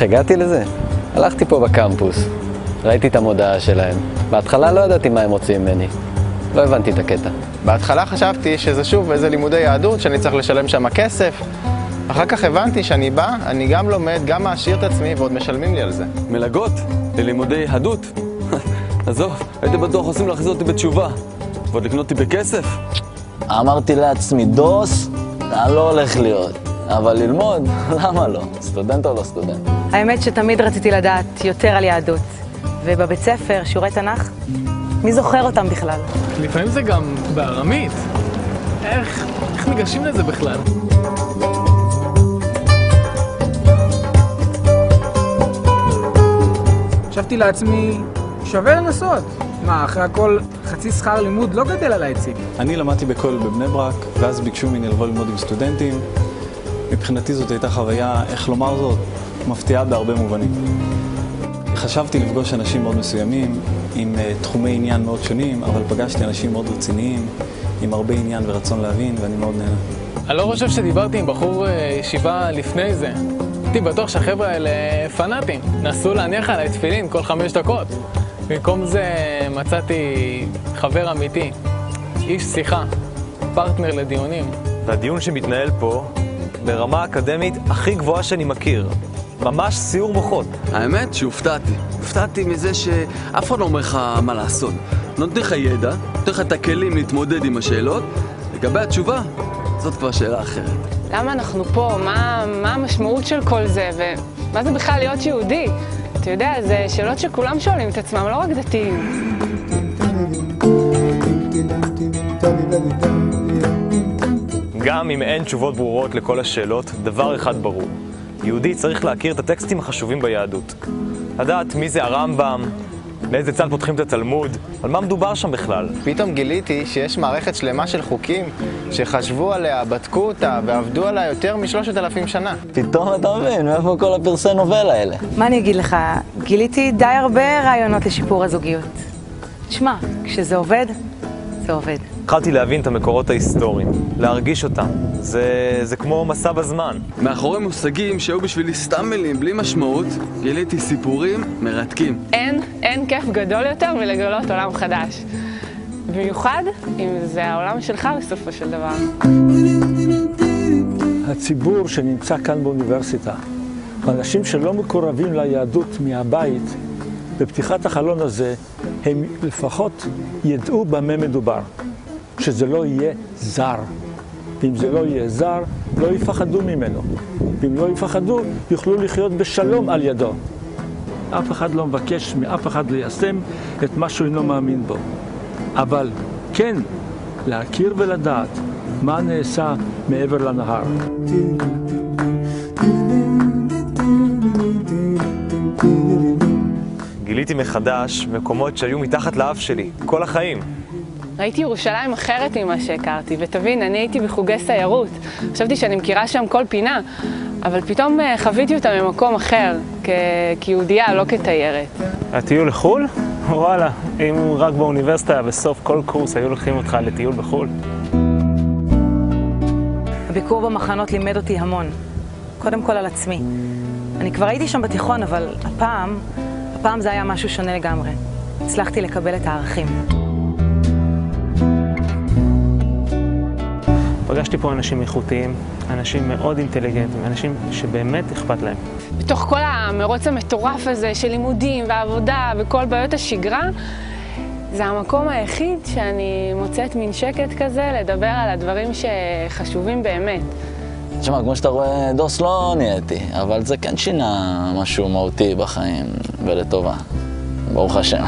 הגעתי לזה? הלכתי פה בקמפוס, ראיתי את המודעה שלהם. בהתחלה לא ידעתי מה הם רוצים ממני. לא הבנתי את הקטע. בהתחלה חשבתי שזה שוב איזה לימודי יהדות, שאני צריך לשלם שם כסף. אחר כך הבנתי שאני בא, אני גם לומד, גם מעשיר את עצמי, ועוד משלמים לי על זה. מלגות ללימודי יהדות? עזוב, הייתי בטוח עושים להחזיר אותי בתשובה. ועוד לקנות אותי בכסף? אמרתי לעצמי, דוס, אני לא הולך להיות. אבל ללמוד, למה לא? סטודנט או לא סטודנט? האמת שתמיד רציתי לדעת יותר על יהדות. ובבית ספר, שיעורי תנ"ך, מי זוכר אותם בכלל? לפעמים זה גם בארמית. איך ניגשים לזה בכלל? חשבתי לעצמי, שווה לנסות. מה, אחרי הכל, חצי שכר לימוד לא גדל על העצים. אני למדתי בכולל בבני ברק, ואז ביקשו ממני לבוא ללמוד עם סטודנטים. מבחינתי זאת הייתה חוויה, איך לומר זאת, מפתיעה בהרבה מובנים. חשבתי לפגוש אנשים מאוד מסוימים, עם תחומי עניין מאוד שונים, אבל פגשתי אנשים מאוד רציניים, עם הרבה עניין ורצון להבין, ואני מאוד נהנה. אני לא חושב שדיברתי עם בחור ישיבה לפני זה. הייתי בטוח שהחבר'ה האלה פנאטים. נסו להניח עליי תפילין כל 5 דקות. במקום זה מצאתי חבר אמיתי, איש שיחה, פרטנר לדיונים. והדיון שמתנהל פה ברמה האקדמית הכי גבוהה שאני מכיר. ממש סיור מוחות. האמת שהופתעתי. הופתעתי מזה שאף אחד לא אומר לך מה לעשות. נותן לך ידע, נותן לך את הכלים להתמודד עם השאלות. לגבי התשובה, זאת כבר שאלה אחרת. למה אנחנו פה? מה המשמעות של כל זה? ומה זה בכלל להיות יהודי? אתה יודע, זה שאלות שכולם שואלים את עצמם, לא רק דתיים. גם אם אין תשובות ברורות לכל השאלות, דבר אחד ברור. יהודי צריך להכיר את הטקסטים החשובים ביהדות. לדעת מי זה הרמב"ם, לאיזה צד פותחים את התלמוד, על מה מדובר שם בכלל. פתאום גיליתי שיש מערכת שלמה של חוקים שחשבו עליה, בדקו אותה ועבדו עליה יותר מ3,000 שנה. פתאום אתה מבין, מאיפה כל הפרסי נובל האלה? מה אני אגיד לך? גיליתי די הרבה רעיונות לשיפור הזוגיות. תשמע, כשזה עובד, זה עובד. התחלתי להבין את המקורות ההיסטוריים, להרגיש אותם. זה כמו מסע בזמן. מאחורי מושגים שהיו בשבילי סתם מילים בלי משמעות, גיליתי סיפורים מרתקים. אין כיף גדול יותר מלגלות עולם חדש. במיוחד אם זה העולם שלך בסופו של דבר. הציבור שנמצא כאן באוניברסיטה, האנשים שלא מקורבים ליהדות מהבית, בפתיחת החלון הזה, הם לפחות ידעו במה מדובר. שזה לא יהיה זר. ואם זה לא יהיה זר, לא יפחדו ממנו. ואם לא יפחדו, יוכלו לחיות בשלום על ידו. אף אחד לא מבקש מאף אחד ליישם את מה שהוא אינו מאמין בו. אבל כן, להכיר ולדעת מה נעשה מעבר לנהר. גיליתי מחדש מקומות שהיו מתחת לאף שלי, כל החיים. ראיתי ירושלים אחרת ממה שהכרתי, ותבין, אני הייתי בחוגי סיירות. חשבתי שאני מכירה שם כל פינה, אבל פתאום חוויתי אותה ממקום אחר, כיהודייה, לא כתיירת. הטיול לחו"ל? וואלה, אם רק באוניברסיטה בסוף כל קורס היו לוקחים אותך לטיול בחו"ל. הביקור במחנות לימד אותי המון. קודם כל על עצמי. אני כבר הייתי שם בתיכון, אבל הפעם זה היה משהו שונה לגמרי. הצלחתי לקבל את הערכים. פגשתי פה אנשים איכותיים, אנשים מאוד אינטליגנטים, אנשים שבאמת אכפת להם. בתוך כל המרוץ המטורף הזה של לימודים ועבודה וכל בעיות השגרה, זה המקום היחיד שאני מוצאת מין שקט כזה לדבר על הדברים שחשובים באמת. תשמע, כמו שאתה רואה, דוס לא נהייתי, אבל זה כן שינה משהו מהותי בחיים ולטובה. ברוך השם.